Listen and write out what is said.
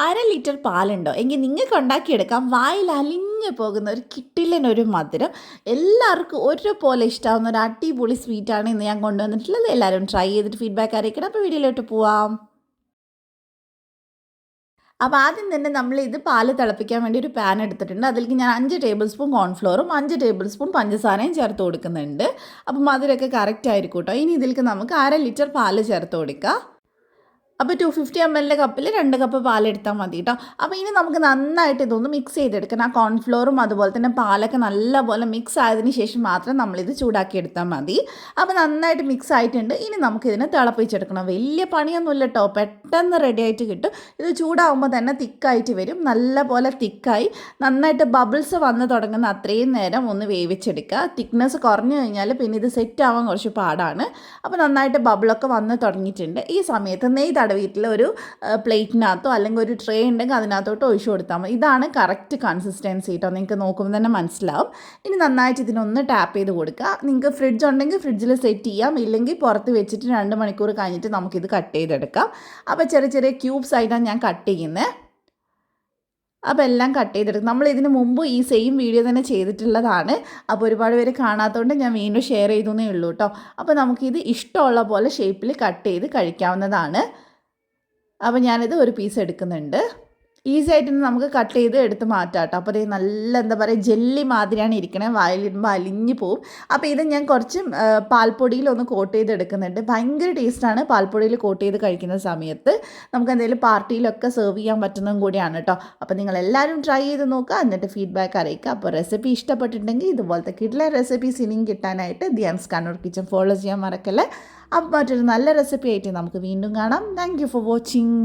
1/2 litre പാലുണ്ടോ എങ്കിൽ നിങ്ങൾക്ക് ഉണ്ടാക്കിയെടുക്കാം. വായിൽ അലിഞ്ഞു പോകുന്ന ഒരു കിട്ടില്ലനൊരു മധുരം, എല്ലാവർക്കും ഒരുപോലെ ഇഷ്ടമാവുന്ന ഒരു അടിപൊളി സ്വീറ്റാണ് ഇന്ന് ഞാൻ കൊണ്ടുവന്നിട്ടുള്ളത്. എല്ലാവരും ട്രൈ ചെയ്തിട്ട് ഫീഡ്ബാക്ക് അറിയിക്കണം. അപ്പോൾ വീഡിയോയിലോട്ട് പോവാം. അപ്പോൾ ആദ്യം തന്നെ നമ്മൾ ഇത് പാല് തിളപ്പിക്കാൻ വേണ്ടി ഒരു പാൻ എടുത്തിട്ടുണ്ട്. അതിലേക്ക് ഞാൻ 5 ടേബിൾ സ്പൂൺ കോൺഫ്ലോറും 5 ടേബിൾ സ്പൂൺ പഞ്ചസാരയും ചേർത്ത് കൊടുക്കുന്നുണ്ട്. അപ്പം മധുരമൊക്കെ കറക്റ്റ് ആയിരിക്കും കേട്ടോ. ഇനി ഇതിലേക്ക് നമുക്ക് 1/2 ലിറ്റർ പാല് ചേർത്ത് കൊടുക്കാം. അപ്പോൾ 250 ml കപ്പിൽ 2 കപ്പ് പാലെടുത്താൽ മതി കേട്ടോ. അപ്പോൾ ഇനി നമുക്ക് നന്നായിട്ട് ഇതൊന്ന് മിക്സ് ചെയ്തെടുക്കണം. ആ കോൺഫ്ലോറും അതുപോലെ തന്നെ പാലൊക്കെ നല്ലപോലെ മിക്സ് ആയതിനു ശേഷം മാത്രം നമ്മളിത് ചൂടാക്കി എടുത്താൽ മതി. അപ്പോൾ നന്നായിട്ട് മിക്സ് ആയിട്ടുണ്ട്. ഇനി നമുക്കിതിനെ തിളപ്പിച്ചെടുക്കണം. വലിയ പണിയൊന്നുമില്ല കേട്ടോ, പെട്ടെന്ന് റെഡി ആയിട്ട് കിട്ടും. ഇത് ചൂടാകുമ്പോൾ തന്നെ തിക്കായിട്ട് വരും. നല്ലപോലെ തിക്കായി നന്നായിട്ട് ബബിൾസ് വന്ന് തുടങ്ങുന്ന അത്രയും നേരം ഒന്ന് വേവിച്ചെടുക്കുക. തിക്നെസ് കുറഞ്ഞു കഴിഞ്ഞാൽ പിന്നെ ഇത് സെറ്റ് ആവാൻ കുറച്ച് പാടാണ്. അപ്പോൾ നന്നായിട്ട് ബബിളൊക്കെ വന്ന് തുടങ്ങിയിട്ടുണ്ട്. ഈ സമയത്ത് നെയ്യ് വീട്ടിൽ ഒരു പ്ലേറ്റിനകത്തോ അല്ലെങ്കിൽ ഒരു ട്രേ ഉണ്ടെങ്കിൽ അതിനകത്തോട്ട് ഒഴിച്ചു കൊടുത്താൽ മതി. ഇതാണ് കറക്റ്റ് കൺസിസ്റ്റൻസി കേട്ടോ, നിങ്ങൾക്ക് നോക്കുമ്പോൾ തന്നെ മനസ്സിലാവും. ഇനി നന്നായിട്ട് ഇതിനൊന്ന് ടാപ്പ് ചെയ്ത് കൊടുക്കുക. നിങ്ങൾക്ക് ഫ്രിഡ്ജ് ഉണ്ടെങ്കിൽ ഫ്രിഡ്ജിൽ സെറ്റ് ചെയ്യാം, ഇല്ലെങ്കിൽ പുറത്ത് വെച്ചിട്ട് 2 മണിക്കൂർ കഴിഞ്ഞിട്ട് നമുക്കിത് കട്ട് ചെയ്തെടുക്കാം. അപ്പോൾ ചെറിയ ചെറിയ ക്യൂബ്സ് ആയിട്ടാണ് ഞാൻ കട്ട് ചെയ്യുന്നത്. അപ്പോൾ എല്ലാം കട്ട് ചെയ്തെടുക്കും. നമ്മൾ ഇതിന് മുമ്പ് ഈ സെയിം വീഡിയോ തന്നെ ചെയ്തിട്ടുള്ളതാണ്. അപ്പോൾ ഒരുപാട് പേര് കാണാത്തതുകൊണ്ട് ഞാൻ വീണ്ടും ഷെയർ ചെയ്തേ ഉള്ളൂ കേട്ടോ. അപ്പോൾ നമുക്കിത് ഇഷ്ടമുള്ള പോലെ ഷേപ്പിൽ കട്ട് ചെയ്ത് കഴിക്കാവുന്നതാണ്. അപ്പോൾ ഞാനിത് ഒരു പീസ് എടുക്കുന്നുണ്ട്. ഈസി ആയിട്ട് നമുക്ക് കട്ട് ചെയ്ത് എടുത്ത് മാറ്റാം കേട്ടോ. അപ്പോൾ ഇത് നല്ല എന്താ പറയുക ജെല്ലി മാതിരിയാണ് ഇരിക്കണേ, വായിലിടുമ്പോൾ അലിഞ്ഞു പോവും. അപ്പോൾ ഇത് ഞാൻ കുറച്ച് പാൽപ്പൊടിയിലൊന്ന് കോട്ട് ചെയ്ത് എടുക്കുന്നുണ്ട്. ഭയങ്കര ടേസ്റ്റാണ് പാൽപ്പൊടിയിൽ കോട്ട് ചെയ്ത് കഴിക്കുന്ന സമയത്ത്. നമുക്ക് എന്തെങ്കിലും പാർട്ടിയിലൊക്കെ സെർവ് ചെയ്യാൻ പറ്റുന്നതും കൂടിയാണ് കേട്ടോ. അപ്പോൾ നിങ്ങളെല്ലാവരും ട്രൈ ചെയ്ത് നോക്കുക, എന്നിട്ട് ഫീഡ്ബാക്ക് അറിയിക്കുക. അപ്പോൾ റെസിപ്പി ഇഷ്ടപ്പെട്ടിട്ടുണ്ടെങ്കിൽ ഇതുപോലത്തെ കിട്ടുന്ന റെസിപ്പീസ് ഇനിയും കിട്ടാനായിട്ട് ധ്യാൻസ് കണ്ണൂർ കിച്ചൻ ഫോളോ ചെയ്യാൻ മറക്കല്ലേ. അപ്പോൾ മറ്റൊരു നല്ല റെസിപ്പി ആയിട്ട് നമുക്ക് വീണ്ടും കാണാം. Thank you for watching.